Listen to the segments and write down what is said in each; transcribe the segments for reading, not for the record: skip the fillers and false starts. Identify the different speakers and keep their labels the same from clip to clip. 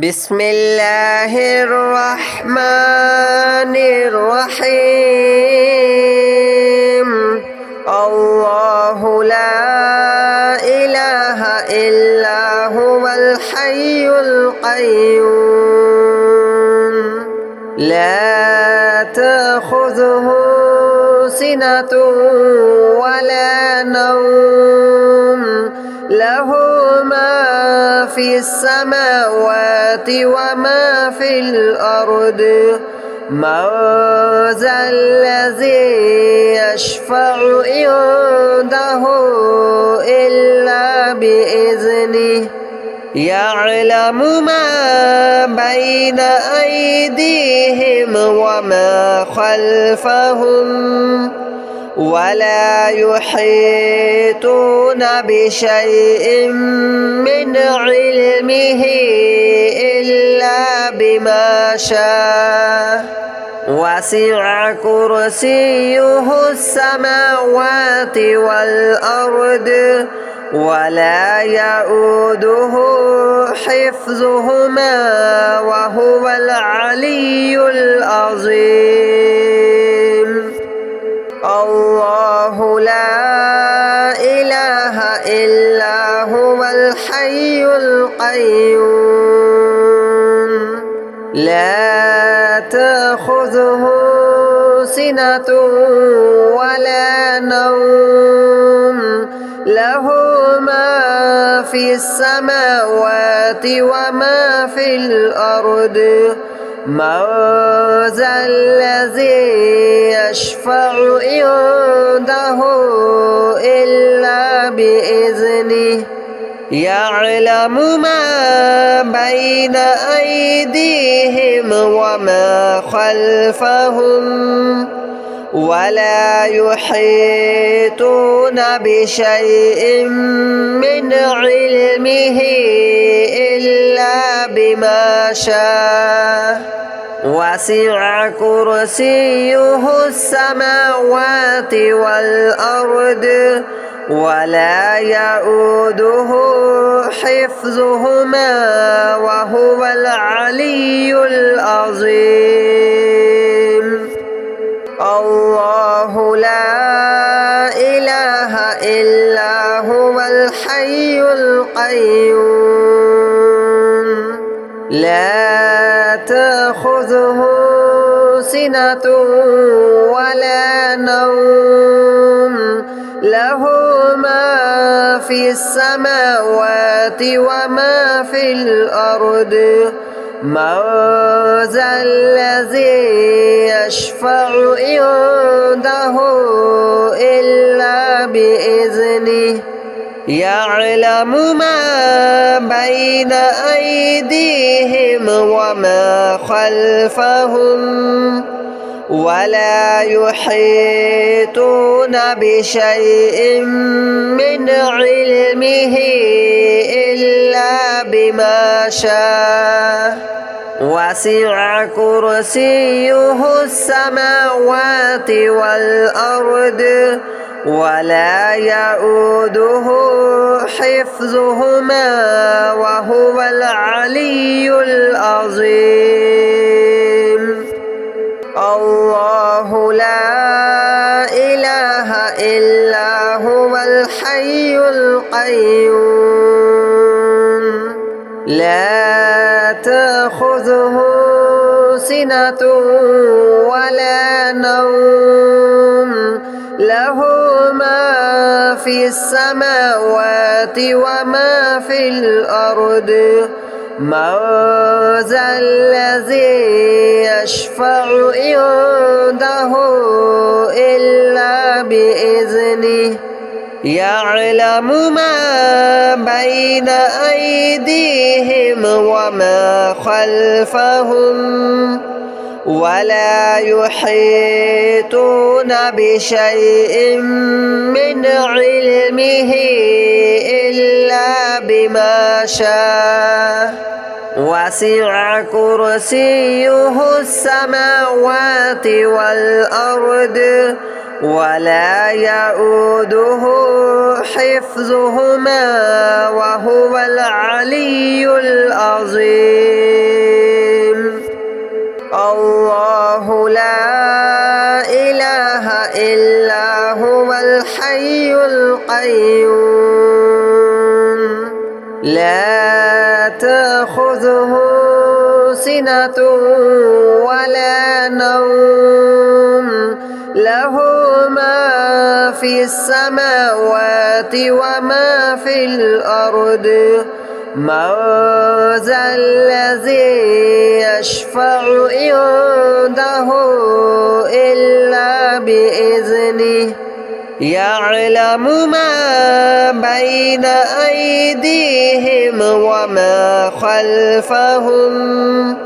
Speaker 1: بسم الله الرحمن الرحيم. الله لا إله إلا هو الحي القيوم لا تأخذه سنة ولا نوم له ما في السماوات وما في الأرض من ذا الذي يشفع عنده إلا بإذنه يعلم ما بين أيديهم وما خلفهم ولا يحيطون بشيء من علمه إلا بما شاء وسع كرسيه السماوات والأرض ولا يؤوده حفظهما وهو العلي العظيم. الله لا إله إلا هو الحي القيوم لا تأخذه سنة ولا نوم له ما في السماوات وما في الأرض من ذا الذي يشفع عنده إلا بإذنه يعلم ما بين أيديهم وما خلفهم ولا يحيطون بشيء من علمه إلا بما شاء وسع كرسيه السماوات والأرض ولا يؤوده حفظهما وهو العلي العظيم. الله لا إله إلا هو الحي القيوم لا تأخذه سنة ولا نوم له ما في السماوات وما في الأرض من ذا الذي يشفع عنده إلا بإذنه يعلم ما بين أيديهم وما خلفهم ولا يحيطون بشيء من علمه إلا بما شاء وسع كرسيه السماوات والأرض ولا يؤوده حفظهما وهو العلي العظيم. الله لا إله إلا هو الحي القيوم لا تأخذه سنة ولا نوم له ما في السماوات وما في الأرض من ذا الذي يشفع عنده إلا بإذنه يعلم ما بين أيديهم وما خلفهم ولا يحيطون بشيء من علمه إلا بما شاء وسع كرسيه السماوات والأرض ولا يؤوده حفظهما وهو العلي العظيم. القيوم لا تأخذه سنة ولا نوم له ما في السماوات وما في الأرض من ذا الذي يشفع عنده إلا بإذنه يعلم ما بين أيديهم وما خلفهم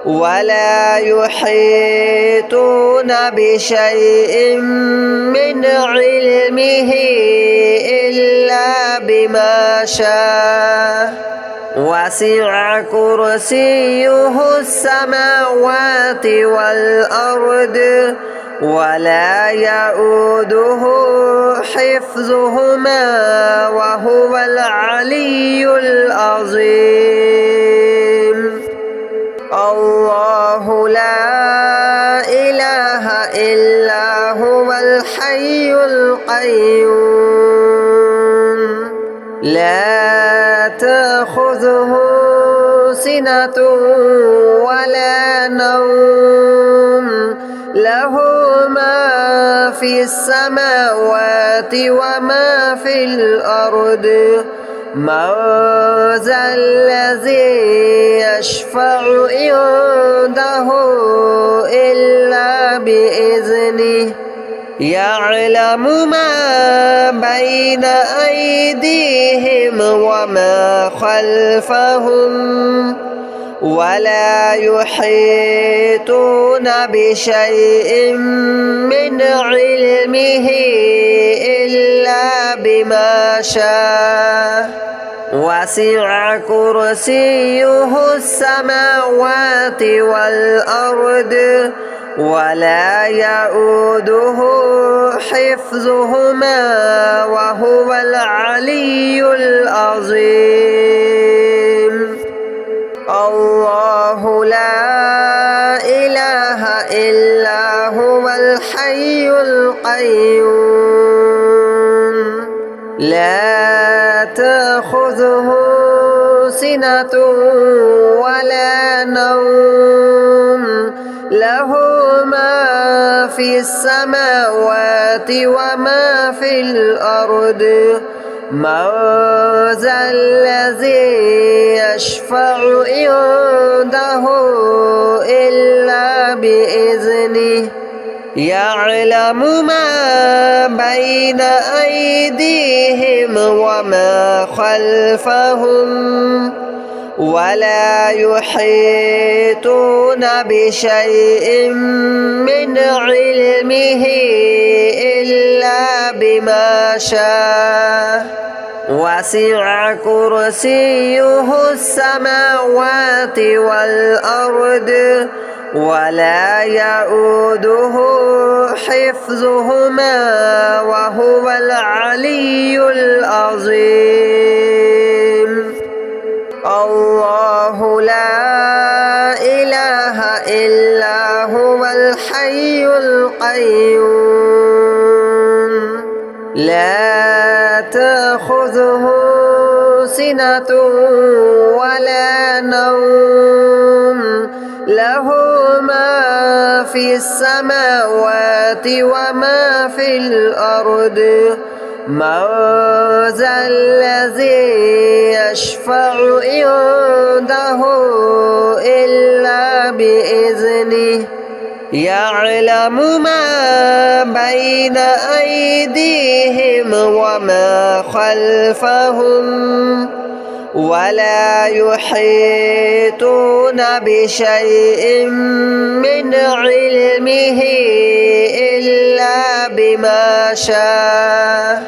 Speaker 1: ولا يحيطون بشيء من علمه إلا بما شاء وسع كرسيه السماوات والأرض ولا يؤوده حفظهما وهو العلي العظيم الله لا إله إلا هو الحي القيوم لا تأخذه سنة ولا نوم له ما في السماوات وما في الأرض من ذا الذي يشفع عنده إلا بإذنه يعلم ما بين أيديهم وما خلفهم ولا يحيطون بشيء من علمه إلا بما شاء وسع كرسيه السماوات والأرض ولا يؤوده حفظهما وهو العلي العظيم الله لا إله إلا هو الحي القيوم لا تأخذه سنة ولا نوم له ما في السماوات وما في الأرض من ذا الذي يشفع عنده إلا بإذنه يعلم ما بين أيديهم وما خلفهم ولا يحيطون بشيء من علمه إلا بما شاء وسع كرسيه السماوات والأرض ولا يؤوده حفظهما وهو العلي العظيم الله لا إله إلا هو الحي القيوم لا تأخذه سنة ولا نوم له ما في السماوات وما في الأرض من ذا الذي يشفع عنده إلا بإذنه يعلم ما بين أيديهم وما خلفهم ولا يحيطون بشيء من علمه إلا بما شاء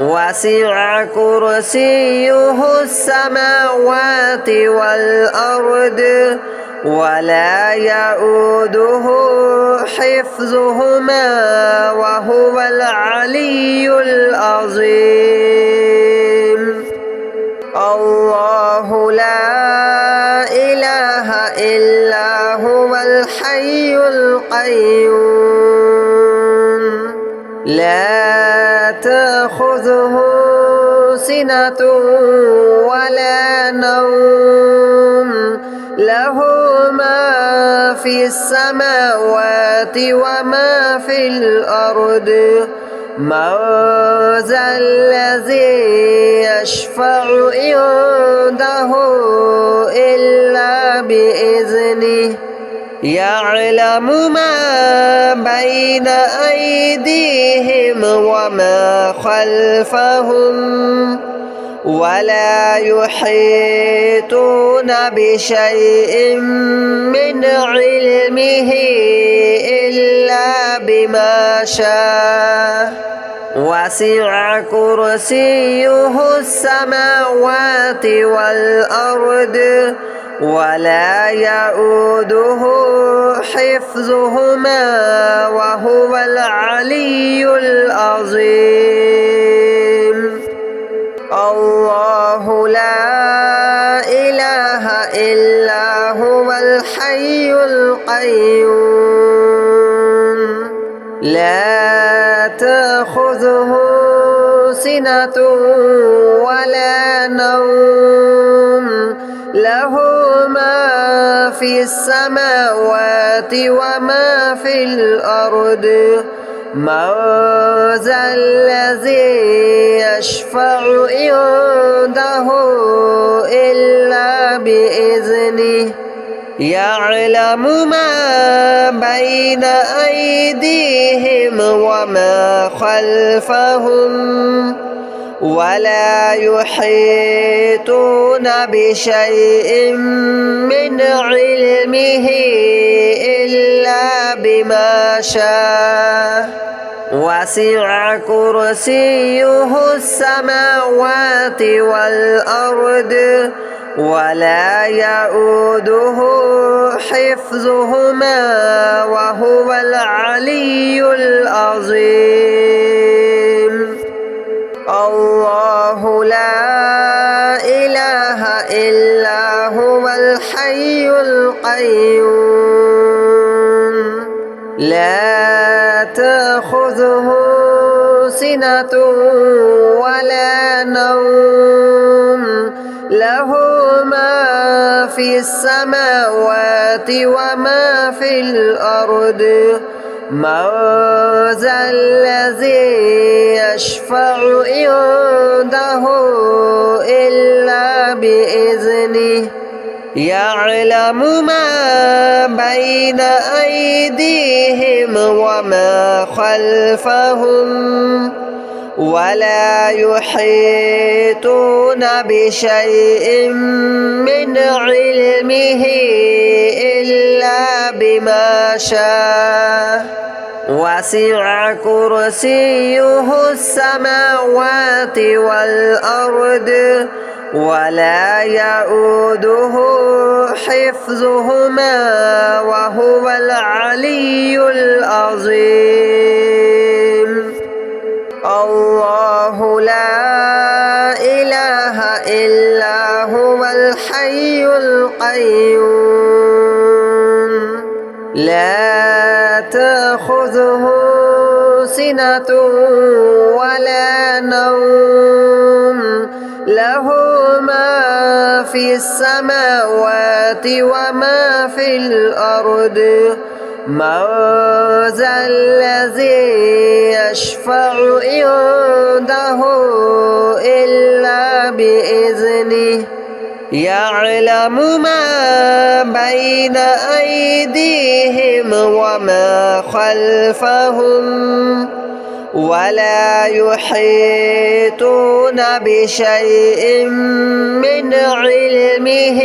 Speaker 1: وسع كرسيه السماوات والأرض ولا يؤوده حفظهما وهو العلي العظيم الله لا إله إلا هو الحي القيوم لا تأخذه سنة ولا نوم له ما في السماوات وما في الأرض من ذا الذي يشفع عنده إلا بإذنه يعلم ما بين أيديهم وما خلفهم ولا يحيطون بشيء من علمه إلا بما شاء وسع كرسيه السماوات والأرض ولا يؤوده حفظهما وهو العلي العظيم الله لا إله إلا هو الحي القيوم لا تأخذه سنة ولا نوم له ما في السماوات وما في الأرض من ذا الذي يشفع عنده إلا بإذنه يعلم ما بين أيديهم وما خلفهم ولا يحيطون بشيء من علمه إلا بما شاء وسع كرسيه السماوات والأرض ولا يؤوده حفظهما وهو العلي العظيم الله لا إله إلا هو الحي القيوم لا تأخذه سنة ولا نوم له ما في السماوات وما في الأرض من ذا الذي يشفع عنده إلا بإذنه يعلم ما بين أيديهم وما خلفهم ولا يحيطون بشيء من علمه إلا بما شاء وسع كرسيه السماوات والأرض ولا يؤوده حفظهما وهو العلي العظيم الله لا إله إلا هو الحي القيوم لا تأخذه سنة ولا نوم له ما في السماوات وما في الأرض من ذا الذي يشفع عنده إلا بإذنه يعلم ما بين أيديهم وما خلفهم ولا يحيطون بشيء من علمه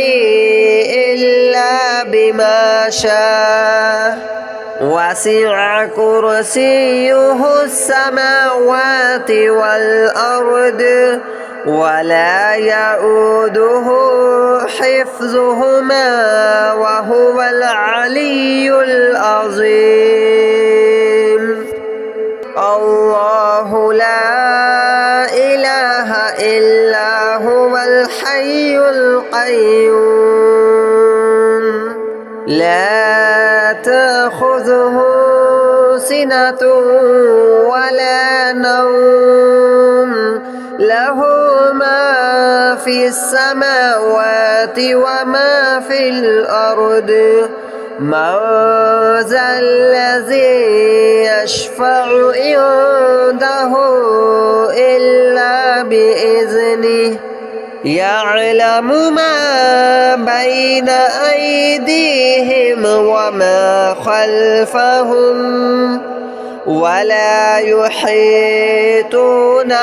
Speaker 1: إلا بما شاء وسع كرسيه السماوات والأرض ولا يؤوده حفظهما وهو العلي العظيم الله لا إله إلا هو الحي القيوم لا تأخذه سنة ولا نوم له ما في السماوات وما في الأرض من ذا الذي يشفع عنده إلا بإذنه يعلم ما بين أيديهم وما خلفهم ولا يحيطون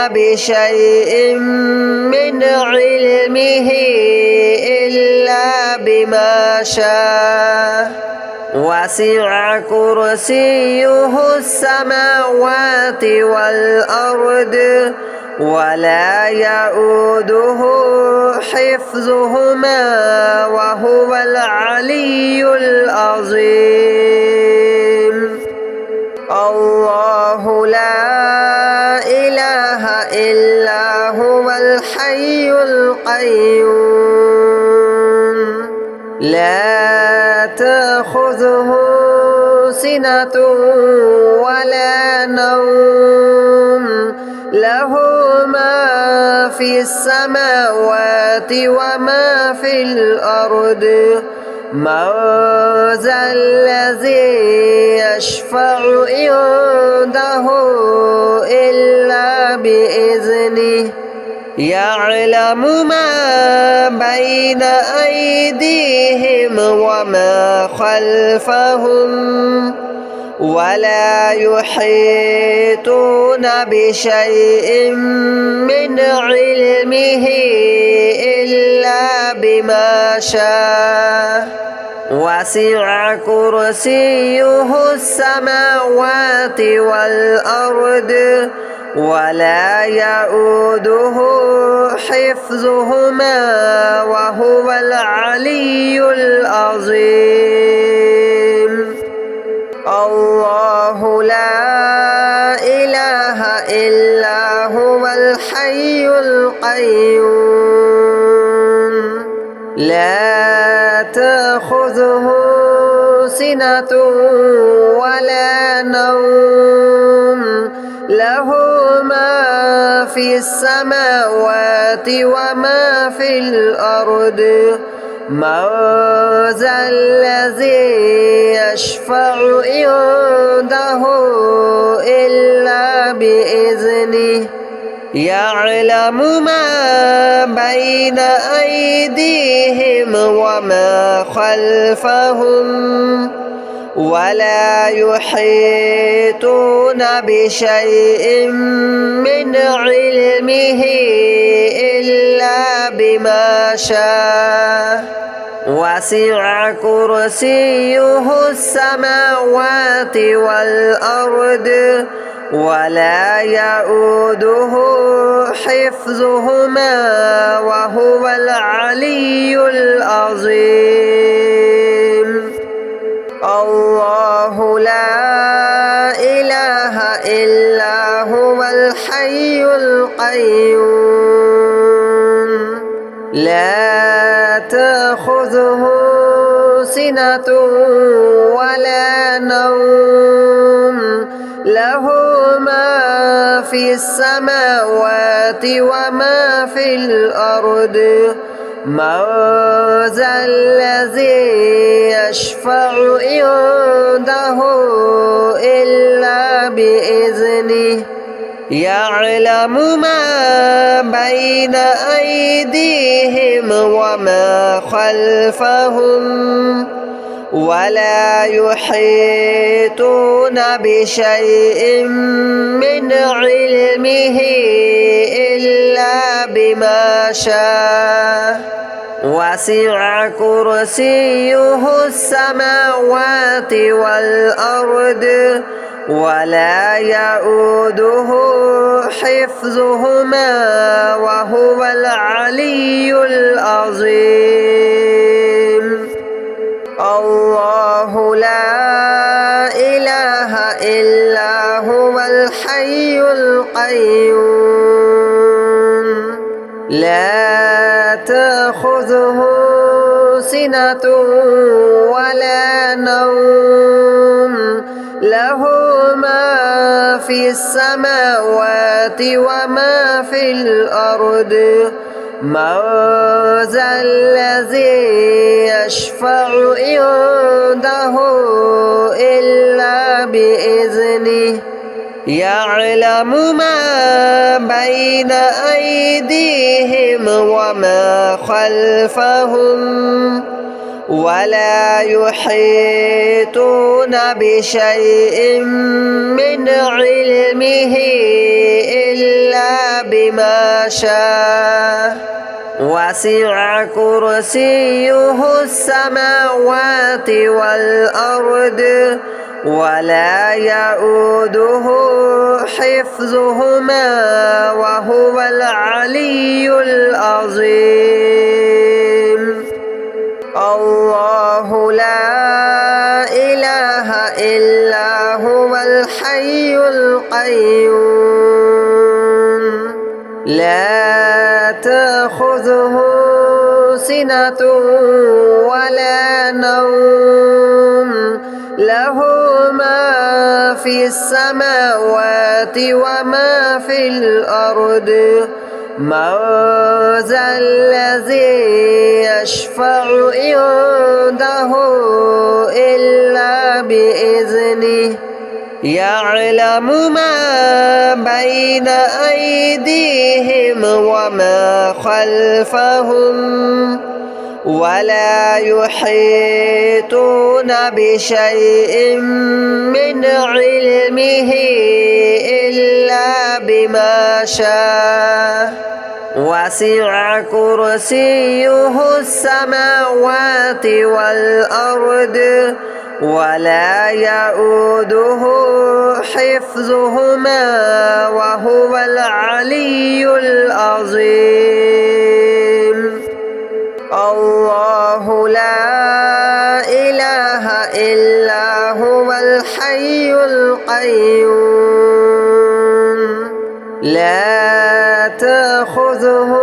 Speaker 1: بشيء من علمه إلا بما شاء وسع كرسيه السماوات والأرض ولا يؤوده حفظهما وهو العلي العظيم الله لا إله إلا هو الحي القيوم لا تأخذه سنة ولا نوم له ما في السماوات وما في الأرض من ذا الذي يشفع عنده إلا بإذنه يعلم ما بين أيديهم وما خلفهم ولا يحيطون بشيء من علمه إلا بما شاء وسع كرسيه السماوات والأرض ولا يؤوده حفظهما وهو العلي العظيم الله لا إله إلا هو الحي القيوم لا تأخذه سنة ولا نوم له ما في السماوات وما في الأرض من ذا الذي يشفع عنده إلا بإذنه يعلم ما بين أيديهم وما خلفهم ولا يحيطون بشيء من علمه إلا بما شاء وسع كرسيه السماوات والأرض ولا يؤوده حفظهما وهو العلي العظيم الله لا إله إلا هو الحي القيوم لا تأخذه سنة ولا نوم له ما في السماوات وما في الأرض من ذا الذي يشفع عنده إلا بإذنه يعلم ما بين أيديهم وما خلفهم ولا يحيطون بشيء من علمه إلا بما شاء وسع كرسيه السماوات والأرض ولا يؤوده حفظهما وهو العلي العظيم الله لا إله إلا هو الحي القيوم لا تأخذه سنة ولا نوم له ما في في السماوات وما في الأرض من ذا الذي يشفع عنده إلا بإذنه يعلم ما بين أيديهم وما خلفهم ولا يحيطون بشيء من علمه إلا بما شاء وسع كرسيه السماوات والأرض ولا يؤوده حفظهما وهو العلي العظيم الله لا إله إلا هو الحي القيوم لا تأخذه سنة ولا نوم له ما في السماوات وما في الأرض من ذا الذي يشفع عنده إلا بإذنه يعلم ما بين أيديهم وما خلفهم ولا يحيطون بشيء من علمه إلا بما شاء وسع كرسيه السماوات والأرض ولا يؤوده حفظهما وهو العلي العظيم الله لا إله إلا هو الحي القيوم لا تأخذه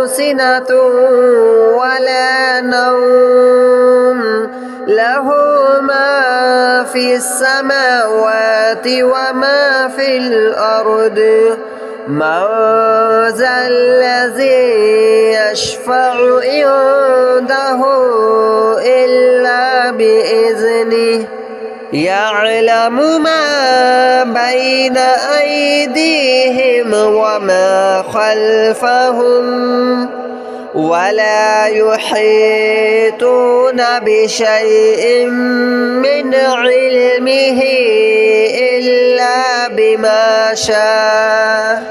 Speaker 1: سنة ولا نوم له ما في السماوات وما في الأرض من ذا الذي يشفع عنده إلا بإذنه يعلم ما بين أيديهم وما خلفهم ولا يحيطون بشيء من علمه إلا بما شاء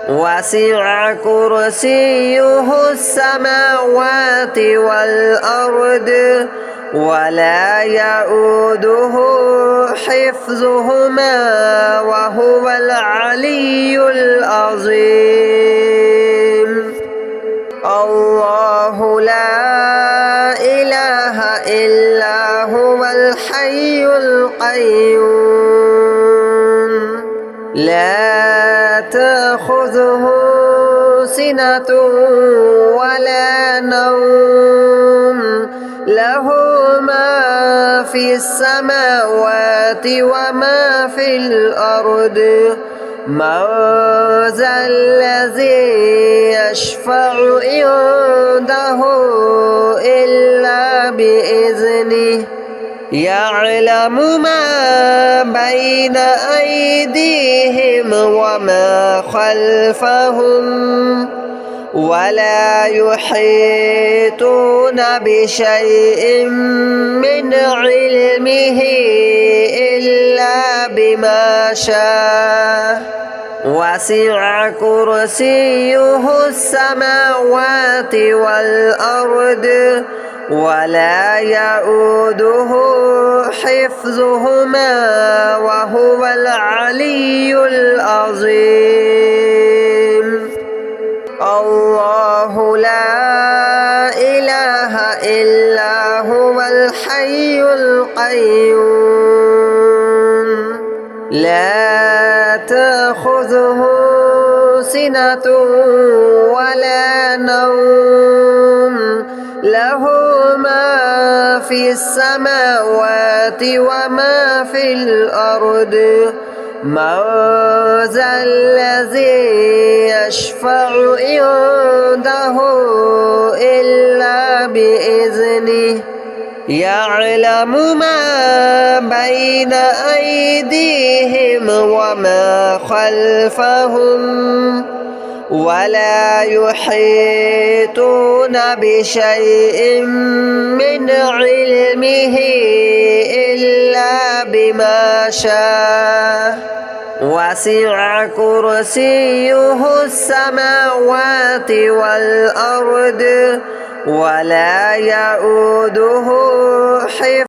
Speaker 1: وسع كرسيه السماوات والأرض ولا يؤوده حفظهما وهو العلي العظيم الله لا إله إلا هو الحي القيوم لا تأخذه سنة ولا نوم له ما في السماوات وما في الأرض من ذا الذي يشفع عنده إلا بإذنه يعلم ما بين أيديهم وما خلفهم ولا يحيطون بشيء من علمه إلا بما شاء وسع كرسيه السماوات والأرض ولا يؤوده حفظهما وهو العلي العظيم الله لا إله إلا هو الحي القيوم لا تأخذه سنة ولا نوم له ما في السماوات وما في الأرض من ذا الذي يشفع عنده إلا بإذنه يعلم ما بين أيديهم وما خلفهم ولا يحيطون بشيء من علمه إلا بما شاء وسع كرسيه السماوات والأرض ولا يؤوده